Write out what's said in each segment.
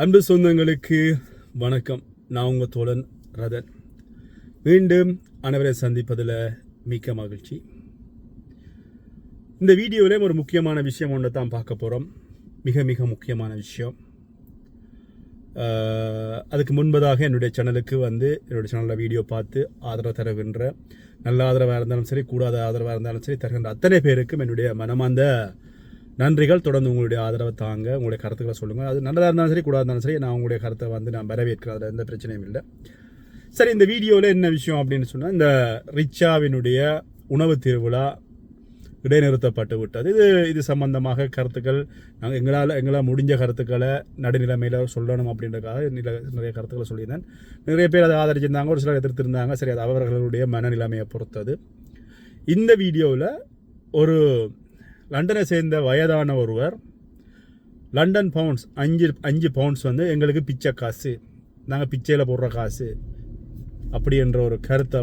அன்பு சொந்தங்களுக்கு வணக்கம். நான் உங்கள் தோழன் ரதன். மீண்டும் அனைவரை சந்திப்பதில் மிக்க மகிழ்ச்சி. இந்த வீடியோவிலே ஒரு முக்கியமான விஷயம் ஒன்று தான் பார்க்க போகிறோம். மிக மிக முக்கியமான விஷயம். அதுக்கு முன்பதாக என்னுடைய சேனலுக்கு என்னுடைய சேனலில் வீடியோ பார்த்து ஆதரவு தருகின்ற, நல்ல ஆதரவாக இருந்தாலும் சரி, கூடாத ஆதரவாக இருந்தாலும் சரி, தருகின்ற அத்தனை பேருக்கும் என்னுடைய மனமார்ந்த நன்றிகள். தொடர்ந்து உங்களுடைய ஆதரவை தாங்க, உங்களுடைய கருத்துக்களை சொல்லுங்கள். அது நல்லதாக இருந்தாலும் சரி, கூடாது இருந்தாலும் சரி, நான் உங்களுடைய கருத்தை நான் வரவேற்கிறேன். அதில் எந்த பிரச்சனையும் இல்லை. சரி, இந்த வீடியோவில் என்ன விஷயம் அப்படின்னு சொன்னால், இந்த ரிச்சாவினுடைய உணவு திருவிழா இடைநிறுத்தப்பட்டு விட்டது. இது சம்பந்தமாக கருத்துக்கள் நாங்கள் எங்களால் முடிஞ்ச கருத்துக்களை நடுநிலைமையில் சொல்லணும் அப்படின்றதுக்காக நிறைய கருத்துக்களை சொல்லியிருந்தேன். நிறைய பேர் அதை ஆதரிச்சிருந்தாங்க, ஒரு சிலர் எதிர்த்திருந்தாங்க. சரி, அது அவர்களுடைய மனநிலைமையை பொறுத்தது. இந்த வீடியோவில் ஒரு லண்டனை சேர்ந்த வயதான ஒருவர் லண்டன் பவுண்ட்ஸ் 5 பவுண்ட்ஸ் எங்களுக்கு பிச்சை காசு, நாங்கள் பிச்சையில் போடுற காசு அப்படி என்ற ஒரு கருத்தை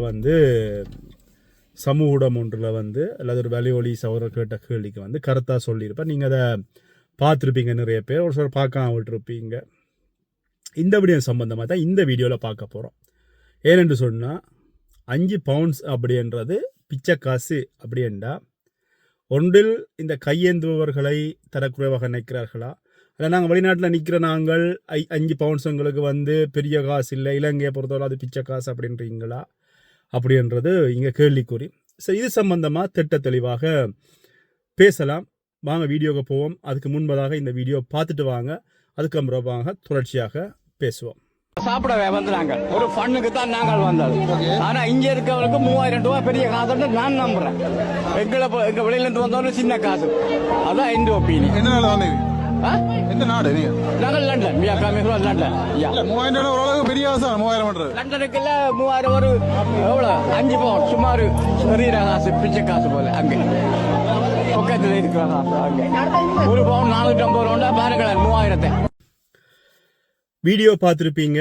சமூக ஊடகம் ஒன்றில் அல்லது ஒரு வலியொலி சகோதரர் கேட்ட கேள்விக்கு கருத்தாக சொல்லியிருப்பேன். நீங்கள் அதை பார்த்துருப்பீங்க. நிறைய பேர் ஒரு சிலர் பார்க்காம விட்டுருப்பீங்க. இந்த விடயம் சம்பந்தமாக தான் இந்த வீடியோவில் பார்க்க போகிறோம். ஏனென்று சொன்னால், 5 பவுண்ட்ஸ் அப்படின்றது பிச்சை காசு அப்படின்றா, ஒன்றில் இந்த கையேந்துபவர்களை தரக்குறைவாக நினைக்கிறார்களா, இல்லை நாங்கள் வெளிநாட்டில் நிற்கிற நாங்கள் 5 பவுண்ட்ஸ் எங்களுக்கு பெரிய காசு இல்லை, இலங்கையை பொறுத்தவரை அது பிச்சை காசு அப்படின்றீங்களா அப்படின்றது இங்கே கேள்விக்குறி. சரி, இது சம்பந்தமாக திட்ட தெளிவாக பேசலாம். வாங்க வீடியோவுக்கு போவோம். அதுக்கு முன்பதாக இந்த வீடியோ பார்த்துட்டு வாங்க, அதுக்கப்புறம் வாங்க தொடர்ச்சியாக பேசுவோம். சாப்பிடவே நாங்கள் ஒரு ஃபண்ணுக்கு தான் நாங்கள் வந்தது. ஆனா இங்க இருக்கவங்களுக்கு 3000 ரூபாய் பெரிய காசுன்னு நான் நம்புறேன். எங்க வெளியில இருந்து வந்தவங்க சின்ன காசு. அதான் எந்த ஒப்பீனியன். என்ன நாள் வந்தீங்க? எந்த நாடு நீங்க? நாங்கள் லண்டன். லண்டன். 3000 ஓரளவுக்கு பெரிய காசு. 3000 லண்டனுக்கு இல்ல 3000 ஒரு எவ்வளவு 5 பவுன் சுமார் பெரிய காசு, பிச்சை காசு போல. அங்க பக்கத்துல இருக்கிற காசு அங்க ஒரு பவுன் 450 ரூபா பாருங்களேன். 3000. வீடியோ பார்த்துருப்பீங்க.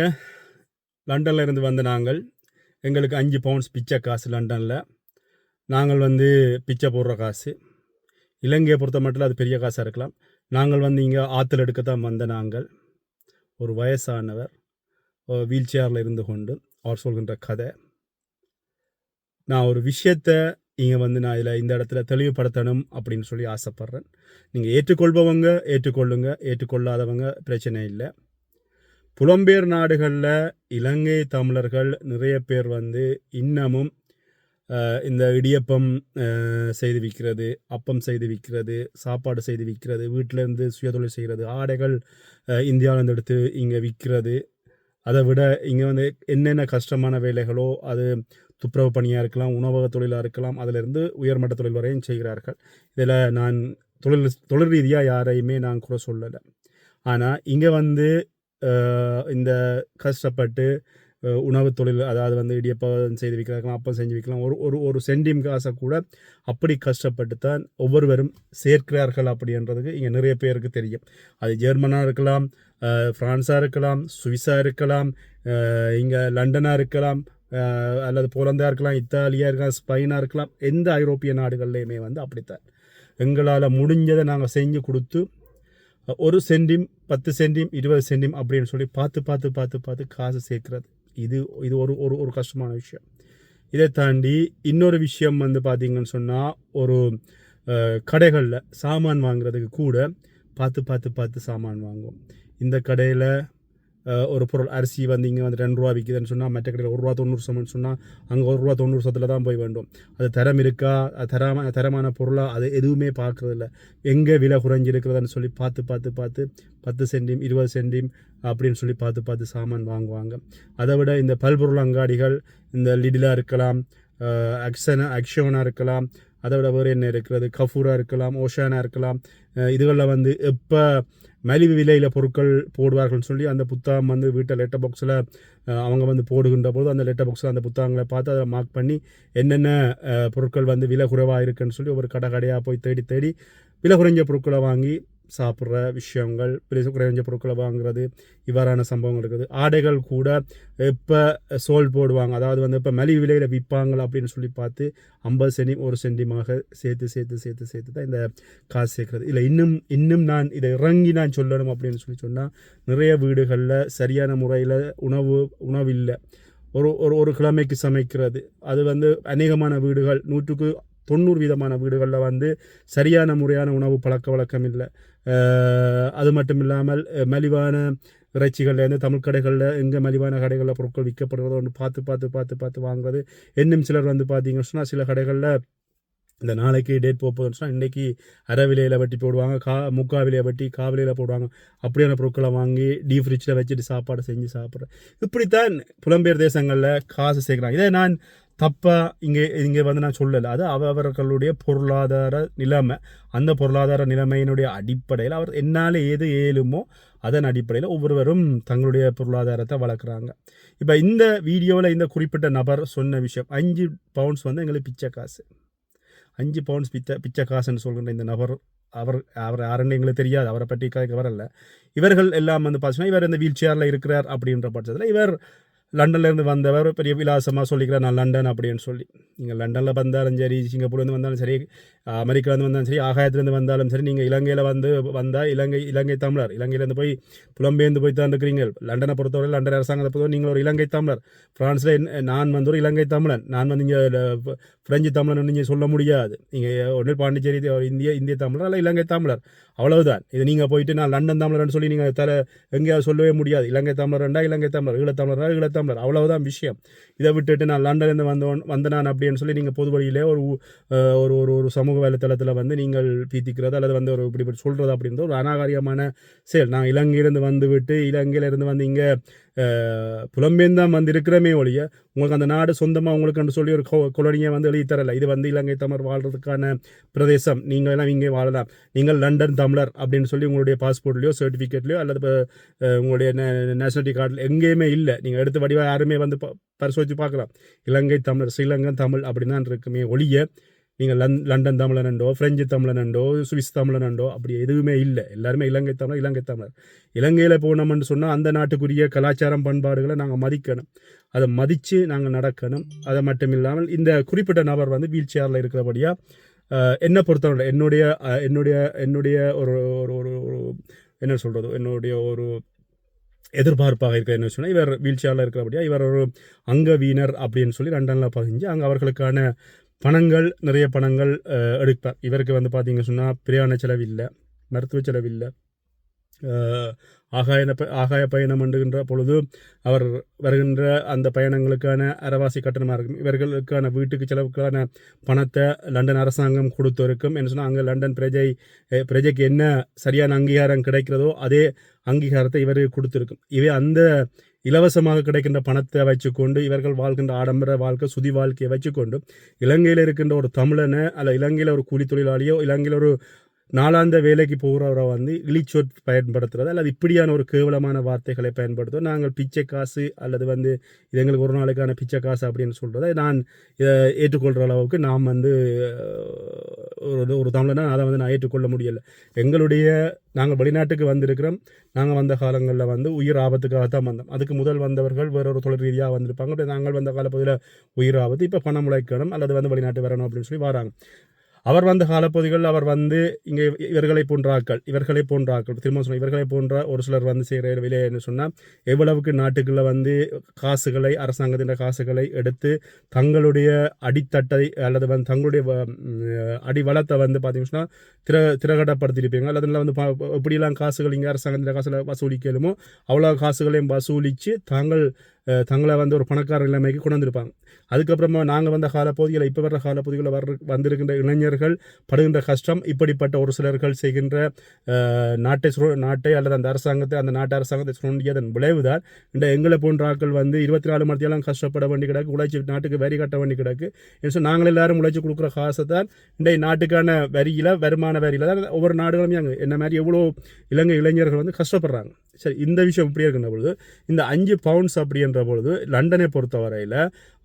லண்டனில் இருந்து வந்த நாங்கள், எங்களுக்கு 5 பவுண்ட்ஸ் பிச்சை காசு லண்டனில். நாங்கள் பிச்சை போடுற காசு. இலங்கையை பொறுத்த மட்டும் அது பெரிய காசாக இருக்கலாம். நாங்கள் இங்கே ஆற்றுல எடுக்கத்தான் வந்த நாங்கள். ஒரு வயசானவர் வீல் சேரில் இருந்து கொண்டு அவர் சொல்கின்ற கதை. நான் ஒரு விஷயத்தை இங்கே நான் இதில் இந்த இடத்துல தெளிவுபடுத்தணும் அப்படின்னு சொல்லி ஆசைப்பட்றேன். நீங்கள் ஏற்றுக்கொள்பவங்க ஏற்றுக்கொள்ளுங்க, ஏற்றுக்கொள்ளாதவங்க பிரச்சனை இல்லை. புலம்பெயர் நாடுகளில் இலங்கை தமிழர்கள் நிறைய பேர் இன்னமும் இந்த இடியப்பம் செய்து விற்கிறது, அப்பம் செய்து விற்கிறது, சாப்பாடு செய்து விற்கிறது, வீட்டிலேருந்து சுயதொழில் செய்கிறது, ஆடைகள் இந்தியாவிலேருந்து எடுத்து இங்கே விற்கிறது. அதை விட இங்கே என்னென்ன கஷ்டமான வேலைகளோ, அது துப்புரவு பணியாக இருக்கலாம், உணவக தொழிலாக இருக்கலாம், அதிலிருந்து உயர்மட்ட தொழில் வரையும் செய்கிறார்கள். இதில் நான் தொழில் ரீதியாக யாரையுமே நான் கூட சொல்லலை. ஆனால் இங்கே இந்த கஷ்டப்பட்டு உணவு தொழில், அதாவது இடியப்பம் செய்து விற்கலாம், அப்பம் செஞ்சு விற்கலாம், ஒரு சென்டிம் காசை கூட அப்படி கஷ்டப்பட்டு தான் ஒவ்வொருவரும் சேர்க்கிறார்கள் அப்படின்றதுக்கு இங்கே நிறைய பேருக்கு தெரியும். அது ஜெர்மனாக இருக்கலாம், ஃப்ரான்ஸாக இருக்கலாம், சுவிஸாக இருக்கலாம், இங்கே லண்டனாக இருக்கலாம், அல்லது போலந்தாக இருக்கலாம், இத்தாலியாக இருக்கலாம், ஸ்பெயினாக இருக்கலாம். எந்த ஐரோப்பிய நாடுகள்லையுமே அப்படித்தான். எங்களால் முடிஞ்சதை நாங்கள் செஞ்சு கொடுத்து ஒரு சென்டிம், 10 சென்டிம், 20 சென்டிம் அப்படின்னு சொல்லி பார்த்து காசு சேர்க்கிறது. இது ஒரு கஷ்டமான விஷயம். இதை தாண்டி இன்னொரு விஷயம் பார்த்தீங்கன்னு சொன்னால், ஒரு கடைகளில் சாமான் வாங்குறதுக்கு கூட பார்த்து சாமான் வாங்குவோம். இந்த கடையில் ஒரு பொருள் அரிசி இங்கே 2 ரூபா விற்கிதுன்னு சொன்னால், மற்ற கடையில் 1 ரூபா 90 சொன்னால் அங்கே 1 ரூபா 90 தான் போய் வேண்டும். அது தரம் இருக்கா, தரமான பொருளாக, அது எதுவுமே பார்க்குறதில்ல. எங்கே விலை குறைஞ்சிருக்கிறதுன்னு சொல்லி பார்த்து 10 சென்டிம் 20 சென்டிம் அப்படின்னு சொல்லி பார்த்து சாமான் வாங்குவாங்க. அதை விட இந்த பல்பொருள் அங்காடிகள், இந்த லிடிலாக இருக்கலாம், அக்ஷோனாக இருக்கலாம், அதை விட வேறு என்ன இருக்கிறது, கஃபூராக இருக்கலாம், ஓஷானாக இருக்கலாம். இதுகளில் எப்போ மலிவு விலையில் பொருட்கள் போடுவார்கள்னு சொல்லி அந்த புத்தகம் வீட்டை லெட்டர் பாக்ஸில் அவங்க போடுகின்ற போது அந்த லெட்டர் பாக்ஸில் அந்த புத்தகங்களை பார்த்து அதை மார்க் பண்ணி என்னென்ன பொருட்கள் விலை குறைவாக இருக்குன்னு சொல்லி ஒரு கடையாக போய் தேடி விலை குறைஞ்ச பொருட்களை வாங்கி சாப்பிட்ற விஷயங்கள் குறைஞ்ச பொருட்களை வாங்குறது இவ்வாறான சம்பவங்கள் இருக்குது. ஆடைகள் கூட இப்போ சோல் போடுவாங்க, அதாவது வந்து இப்போ மலிவு விலையில் விற்பாங்களா அப்படின்னு சொல்லி பார்த்து 50 சென்டி 1 சென்டிமாக சேர்த்து தான் இந்த காசு சேர்க்குறது. இல்லை இன்னும் நான் இதை இறங்கி நான் சொல்லணும் அப்படின்னு சொன்னால் நிறைய வீடுகளில் சரியான முறையில் உணவு இல்லை. ஒரு கிழமைக்கு சமைக்கிறது, அது வந்து அநேகமான வீடுகள் 90% வீடுகளில் வந்து சரியான முறையான உணவு பழக்க வழக்கம் இல்லை. அது மட்டும் இல்லாமல் மலிவான இறைச்சிகள்லேருந்து தமிழ் கடைகளில் எங்கே மலிவான கடைகளில் பொருட்கள் விற்கப்படுறதோ ஒன்று பார்த்து வாங்குறது. இன்னும் சிலர் வந்து பார்த்தீங்கன்னு சொன்னால் சில கடைகளில் இந்த நாளைக்கு டேட் போகுதுன்னு சொன்னால் இன்றைக்கி அரை விலையில் வெட்டி போடுவாங்க, முக்கால் விலையை வெட்டி காவிலையில் போடுவாங்க. அப்படியான பொருட்களை வாங்கி டீப் ஃப்ரிட்ஜில் வச்சுட்டு சாப்பாடு செஞ்சு சாப்பிட்றேன். இப்படித்தான் புலம்பெயர் தேசங்களில் காசு சேர்க்குறாங்க. இதை நான் தப்பாக இங்கே வந்து நான் சொல்லலை. அது அவர்களுடைய பொருளாதார நிலைமை. அந்த பொருளாதார நிலைமையினுடைய அடிப்படையில் அவர் என்னால் ஏது ஏழுமோ அதன் அடிப்படையில் ஒவ்வொருவரும் தங்களுடைய பொருளாதாரத்தை வளர்க்குறாங்க. இப்போ இந்த வீடியோவில் இந்த குறிப்பிட்ட நபர் சொன்ன விஷயம் 5 பவுண்ட்ஸ் வந்து எங்களுக்கு பிச்சை காசு. 5 பவுண்ட்ஸ் பிச்சை காசுன்னு சொல்கின்ற இந்த நபர் அவர் யாருன்னு எங்களுக்கு தெரியாது, அவரை பற்றி கேட்க வரல. இவர்கள் எல்லாம் வந்து பார்த்தீங்கன்னா இவர் இந்த வீல் சேரில் இருக்கிறார் அப்படின்ற பட்சத்தில் இவர் லண்டன்லேருந்து வந்தவர் பெரிய விலாசமாக சொல்லிக்கிறார் நான் லண்டன் அப்படின்னு சொல்லி. நீங்கள் லண்டனில் வந்தாலும் சரி, சிங்கப்பூர்லேருந்து வந்தாலும் சரி, அமெரிக்காலேருந்து வந்தாலும் சரி, ஆகாயத்துலேருந்து வந்தாலும் சரி, நீங்கள் இலங்கையில் வந்தால் இலங்கை தமிழர். இலங்கையிலேருந்து போய் புலம்பெயர்ந்து போய் தான் இருக்கிறீங்க. லண்டனை பொறுத்தவரை லண்டன் அரசாங்கத்தை பொறுத்தவரை நீங்கள் ஒரு இலங்கை தமிழர். ஃப்ரான்ஸில் நான் வந்து ஒரு இலங்கை தமிழன். நான் வந்து இங்கே ஃப்ரெஞ்சு தமிழன் நீங்கள் சொல்ல முடியாது. நீங்கள் ஒன்று பாண்டிச்சேரி இந்திய தமிழர் அல்ல இலங்கை தமிழர், அவ்வளவுதான். இது நீங்கள் போயிட்டு நான் லண்டன் தமிழர்னு சொல்லி நீங்கள் எங்கேயாவது சொல்லவே முடியாது. இலங்கை தமிழர்ண்டா இலங்கை தமிழர், ஈழத்தமிழர்னா ஈழத்தமிழர், அவ்வளவுதான் விஷயம். இதை விட்டுட்டு நான் லண்டன்லேருந்து வந்தேன் அப்படின்னு சொல்லி நீங்கள் பொது வழியிலே ஒரு சமூக வலைத்தளத்தில் வந்து நீங்கள் பீத்திக்கிறது அல்லது வந்து ஒரு இப்படி சொல்கிறது அப்படின்றது ஒரு அநாகரிகமான செயல். நான் இலங்கையிலேருந்து வந்துவிட்டு இலங்கையிலேருந்து வந்து இங்கே புலம்பெயர்ந்தான் வந்து இருக்கிறமே ஒழிய உங்களுக்கு அந்த நாடு சொந்தமாக உங்களுக்கு சொல்லி ஒரு கொலனியை வந்து எழுதி தரலை. இது வந்து இலங்கை தமிழர் வாழ்கிறதுக்கான பிரதேசம், நீங்கள் எல்லாம் இங்கே வாழலாம், நீங்கள் லண்டன் தமிழர் அப்படின்னு சொல்லி உங்களுடைய பாஸ்போர்ட்லையோ சர்டிஃபிகேட்லையோ அல்லது உங்களுடைய நேஷனாலிட்டி கார்டில் எங்கேயுமே இல்லை. நீங்கள் எடுத்து வடிவாக யாருமே வந்து பரிசோதித்து பார்க்கலாம். இலங்கை தமிழர், ஸ்ரீலங்கன் தமிழ் அப்படின்னு தான் இருக்குமே ஒழிய நீங்கள் லண்டன் தமிழனண்டோ, ஃப்ரெஞ்சு தமிழனண்டோ, சுவிஸ் தமிழனண்டோ அப்படி எதுவுமே இல்லை. எல்லாருமே இலங்கை தமிழர். இலங்கையில் போனோம்னு சொன்னால் அந்த நாட்டுக்குரிய கலாச்சாரம் பண்பாடுகளை நாங்கள் மதிக்கணும், அதை மதித்து நாங்கள் நடக்கணும். அதை மட்டும் இல்லாமல் இந்த குறிப்பிட்ட நபர் வந்து வீல் சேரில் இருக்கிறபடியாக என்னை பொறுத்தவரை என்னுடைய ஒரு என்ன சொல்கிறது, என்னுடைய ஒரு எதிர்பார்ப்பாக இருக்க என்ன சொன்னால் இவர் வீல் சேரில் இருக்கிறபடியாக இவர் ஒரு அங்கவீனர் அப்படின்னு சொல்லி லண்டனில் பதிஞ்சு அங்கே அவர்களுக்கான நிறைய பணங்கள் எடுப்பார். இவருக்கு வந்து பார்த்தீங்க சொன்னால் பிரயாண செலவில்லை, மருத்துவ செலவில்லை, ஆகாய பயணம் என்கின்ற பொழுது அவர் வருகின்ற அந்த பயணங்களுக்கான அரைவாசி கட்டணமாக இருக்கும். இவர்களுக்கான வீட்டுக்கு செலவுக்கான பணத்தை லண்டன் அரசாங்கம் கொடுத்திருக்கும். என்ன சொன்னால் அங்கே லண்டன் பிரஜைக்கு என்ன சரியான அங்கீகாரம் கிடைக்கிறதோ அதே அங்கீகாரத்தை இவருக்கு கொடுத்துருக்கும். அந்த இலவசமாக கிடைக்கின்ற பணத்தை வச்சுக்கொண்டு இவர்கள் வாழ்கின்ற ஆடம்பர வாழ்க்கை, சுதி வாழ்க்கையை வச்சுக்கொண்டு இலங்கையில் இருக்கின்ற ஒரு தமிழனை அல்ல இலங்கையில் ஒரு கூலி தொழிலாளியோ இலங்கையில் ஒரு நாளாந்த வேலைக்கு போகிறவரை வந்து இழிச்சொற் பயன்படுத்துறது அல்லது இப்படியான ஒரு கேவலமான வார்த்தைகளை பயன்படுத்துவோம். நாங்கள் பிச்சை காசு அல்லது வந்து இது எங்களுக்கு ஒரு நாளைக்கான பிச்சை காசு அப்படின்னு சொல்கிறத நான் ஏற்றுக்கொள்கிற அளவுக்கு நாம் வந்து ஒரு தமிழனா அதை வந்து நான் ஏற்றுக்கொள்ள முடியலை. நாங்கள் வெளிநாட்டுக்கு வந்திருக்கிறோம். நாங்கள் வந்த காலங்களில் வந்து உயிர் ஆபத்துக்காகத்தான் வந்தோம். அதுக்கு முதல் வந்தவர்கள் வேறொரு தொழில் ரீதியாக வந்திருப்பாங்க. அப்படி நாங்கள் வந்த காலப்பகுதியில் உயிர் ஆபத்து, இப்போ பணம் உழைக்கணும் அல்லது வந்து வெளிநாட்டு வரணும் அப்படின்னு சொல்லி வராங்க. அவர் வந்த காலப்பகுதிகள் அவர் வந்து இங்கே இவர்களை போன்ற ஆட்கள் திரும்ப சொன்ன இவர்களை போன்ற ஒரு சிலர் வந்து செய்கிற விலைன்னு சொன்னால் எவ்வளவுக்கு நாட்டுக்குள்ளே வந்து அரசாங்கத்தின் காசுகளை எடுத்து தங்களுடைய அடித்தட்டை அல்லது வந்து தங்களுடைய அடிவளத்தை வந்து பார்த்தீங்கன்னா திரகடப்படுத்தியிருப்பீங்க. அல்லது வந்து எப்படியெல்லாம் காசுகள் இங்கே அரசாங்கத்தின் காசில் வசூலிக்கலுமோ அவ்வளோ காசுகளையும் வசூலித்து தங்களை வந்து ஒரு பணக்கார நிலைமைக்கு கொண்டு வந்திருப்பாங்க. அதுக்கப்புறமா நாங்கள் வந்த காலப்பகுதியில் இப்போ வர்ற காலப்பகுதிகளில் வந்திருக்கின்ற இளைஞர்கள் படுகின்ற கஷ்டம், இப்படிப்பட்ட ஒரு சிலர்கள் செய்கின்ற நாட்டை அல்லது அந்த நாட்டு அரசாங்கத்தை சுரண்டியதன் விளைவுதான் இந்த எங்களை போன்ற ஆட்கள் வந்து 24 மணித்தெல்லாம் கஷ்டப்பட வேண்டி கிடக்கு, உழைச்சி நாட்டுக்கு வரி கட்ட வேண்டி கிடக்கு. என்று நாங்கள் எல்லாரும் உழைச்சி கொடுக்குற காசை தான் இந்த நாட்டுக்கான வருமான வரியில் தான் ஒவ்வொரு நாடுகளும் என்ன மாதிரி எவ்வளோ இலங்கை இளைஞர்கள் வந்து கஷ்டப்படுறாங்க. சரி, இந்த விஷயம் இப்படி இருக்கின்ற பொழுது இந்த 5 பவுண்ட்ஸ் அப்படின்ற பொழுது லண்டனை பொறுத்தவரையில்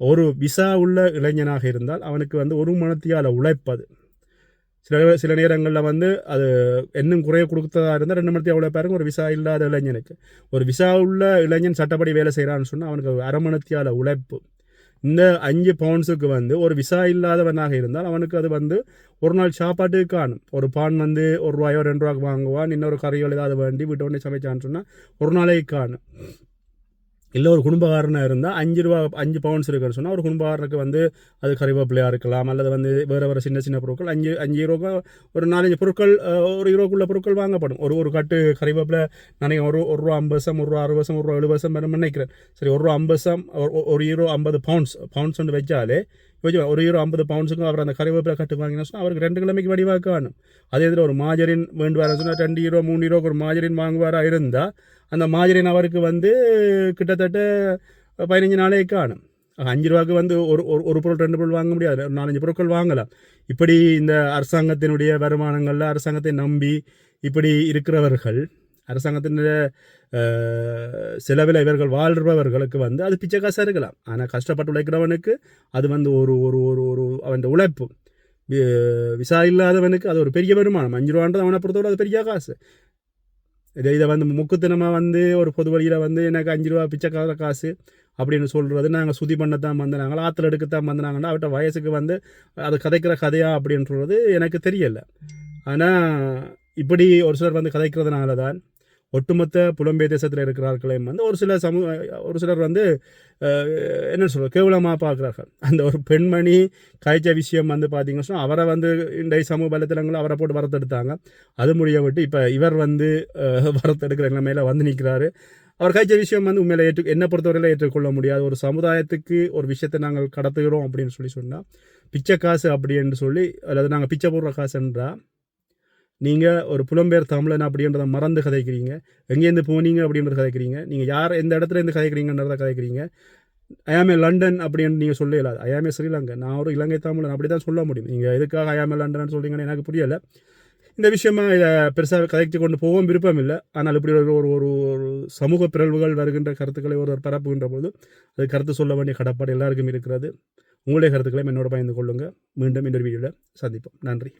ஒரு விசா உள்ள இளைஞனாக இருந்தால் அவனுக்கு வந்து ஒரு மணத்தியால் உழைப்பது சில நேரங்களில் வந்து அது இன்னும் குறைய கொடுத்ததா இருந்தால் 2 மணி எவ்வளோ பாருங்க. ஒரு விசா இல்லாத இளைஞனுக்கு, ஒரு விசா உள்ள இளைஞன் சட்டப்படி வேலை செய்கிறான்னு சொன்னால் அவனுக்கு அரை மணித்தியால உழைப்பு. இந்த 5 பவுண்ட்ஸுக்கு வந்து ஒரு விசா இல்லாதவனாக இருந்தால் அவனுக்கு அது வந்து ஒரு நாள் சாப்பாட்டுக்கு காணும். ஒரு பான் வந்து ₹1 ₹2 வாங்குவான். இன்னொரு கறிகள் ஏதாவது வேண்டி வீட்டை ஒன்றே சமைச்சான்னு சொன்னால் ஒரு நாளைக்கு காணும். இல்லை ஒரு குடும்பக்காரனாக இருந்தால் ₹5 பவுண்ட்ஸ் இருக்குன்னு சொன்னால் ஒரு குடும்பக்காரனுக்கு வந்து அது கறிவேப்பிலையாக இருக்கலாம், அல்லது வந்து வேறு சின்ன சின்ன பொருட்கள் 5 ஒரு 4-5 பொருட்கள் ஒரு €1 பொருட்கள் வாங்கப்படும். ஒரு கட்டு கறிவேப்பிலை நினைக்கிறேன் ₹1.50 ₹1.60 ₹1.70 வேணும் நினைக்கிறேன். சரி, €1.50 €50 பவுண்ட்ஸ் வந்து வச்சாலே €1 50 அவர் அந்த கறிவேப்பிலை கட்டு வாங்கினா சொன்னால் அவருக்கு 2 கிழமைக்கு வடிவாக காணும். அதே இதில் ஒரு மாஜரின் வேண்டுவார் சொன்னால் €2 €3 ஒரு மாஜரின் வாங்குவாராக இருந்தால் அந்த மாஜரின் அவருக்கு வந்து கிட்டத்தட்ட 15 நாளே காணும். ₹5 வந்து ஒரு பொருள் 2 பொருள் வாங்க முடியாது, 4-5 பொருட்கள் வாங்கலாம். இப்படி இந்த அரசாங்கத்தினுடைய வருமானங்களில் அரசாங்கத்தை நம்பி இப்படி இருக்கிறவர்கள், அரசாங்கத்தினுடைய செலவில் இவர்கள் வாழ்கிறவர்களுக்கு வந்து அது பிச்சை காசாக இருக்கலாம். ஆனால் கஷ்டப்பட்டு உழைக்கிறவனுக்கு அது வந்து ஒரு ஒரு ஒரு ஒரு அவன் உழைப்பு. விசா இல்லாதவனுக்கு அது ஒரு பெரிய வருமானம். ₹5 அவனை பொறுத்தவரை அது பெரிய காசு. இதை வந்து முக்குத்தனமாக வந்து ஒரு பொது வழியில் வந்து எனக்கு ₹5 பிச்சைக்கார காசு அப்படின்னு சொல்கிறது, நாங்கள் சுதி பண்ணத்தான் வந்து நாங்கள் ஆற்றுல எடுக்கத்தான் வந்து நாங்கன்னா அவட்ட வயசுக்கு வந்து அது கதைக்கிற கதையா அப்படின்றது எனக்கு தெரியலை. ஆனால் இப்படி ஒரு சிலர் வந்து கதைக்கிறதுனால தான் ஒட்டுமொத்த புலம்பெயர் தேசத்தில் இருக்கிறார்களையும் வந்து ஒரு சிலர் வந்து என்ன சொல்கிறது கேவலமாக பார்க்குறார்கள். அந்த ஒரு பெண்மணி காய்ச்ச விஷயம் வந்து பார்த்தீங்கன்னா சொன்னால் அவரை வந்து இன்றைய சமூக வலைத்தளங்களில் அவரை போட்டு வரத்தெடுத்தாங்க. அது முடிய விட்டு இப்போ இவர் வந்து வரத்தெடுக்கிற நிலைமையில் வந்து நிற்கிறாரு. அவர் காய்ச்ச விஷயம் வந்து உண்மையில என்னை பொறுத்தவரையில் ஏற்றுக்கொள்ள முடியாது. ஒரு சமுதாயத்துக்கு ஒரு விஷயத்தை நாங்கள் கடத்துகிறோம் அப்படின்னு சொன்னால் பிச்சை காசு அப்படின்னு சொல்லி, அல்லது நாங்கள் பிச்சை போடுற காசுன்றா நீங்கள் ஒரு புலம்பெயர் தமிழன் அப்படின்றத மறந்து கதைக்கிறீங்க. எங்கேருந்து போனீங்க அப்படின்றத கதைக்கிறீங்க. நீங்கள் யார் எந்த இடத்துல இருந்து கதைக்கிறீங்கன்றத கதைக்கிறீங்க. ஐயாமே லண்டன் அப்படின்னு நீங்கள் சொல்ல இல்லாது. ஐயாமே ஸ்ரீலங்கா, நான் ஒரு இலங்கை தமிழன் அப்படி தான் சொல்ல முடியும். நீங்கள் எதுக்காக ஐயாமே லண்டன் சொல்கிறீங்கன்னு எனக்கு புரியலை. இந்த விஷயமா இதை பெருசாக கதைத்து கொண்டு போகவும் விருப்பம் இல்லை. ஆனால் இப்படி ஒரு ஒரு ஒரு சமூக பிறழ்வுகள் வருகின்ற கருத்துக்களை ஒரு பரப்புகின்ற போது அது கருத்து சொல்ல வேண்டிய கடப்பாடு எல்லாருக்கும் இருக்கிறது. உங்களுடைய கருத்துக்களையும் என்னோட பகிர்ந்து கொள்ளுங்கள். மீண்டும் இன்னொரு வீடியோவில் சந்திப்போம். நன்றி.